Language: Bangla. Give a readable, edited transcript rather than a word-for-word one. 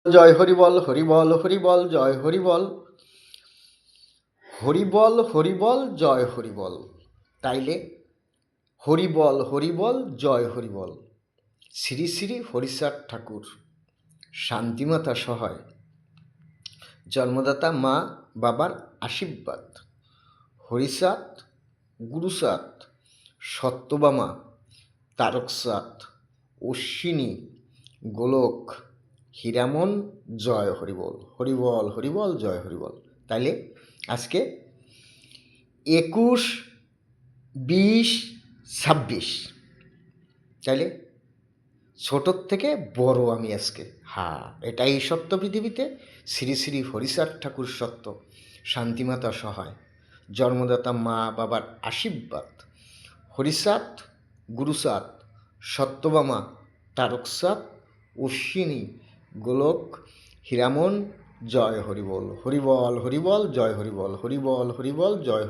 জয় হরিবল হরিবল হরিবল জয় হরিবল হরিবল হরিবল জয় হরিবল। তাইলে হরিবল হরিবল জয় হরিবল। শ্রী শ্রী হরিচাঁদ ঠাকুর শান্তিমাতা সহায়, জন্মদাতা মা বাবার আশীর্বাদ, হরিচাঁদ গুরুচাঁদ সত্যবামা তারকচাঁদ অশ্বিনী গোলক হীরামন জয় হরিবল হরিবল হরিবল জয় হরিবল। তাইলে আজকে 21, 20, 26, তাইলে ছোটোর থেকে বড় আমি আজকে। এটাই সত্য পৃথিবীতে। শ্রী শ্রী হরিচাঁদ ঠাকুর সত্য, শান্তিমাতা সহায়, জন্মদাতা মা বাবার আশীর্বাদ, হরিচাঁদ গুরুচাঁদ সত্যবামা তারকচাঁদ অশ্বিনী গোলক হীরামন জয় হরিবল হরিবল হরিবল জয় হরিবল হরিবল হরিবল জয়।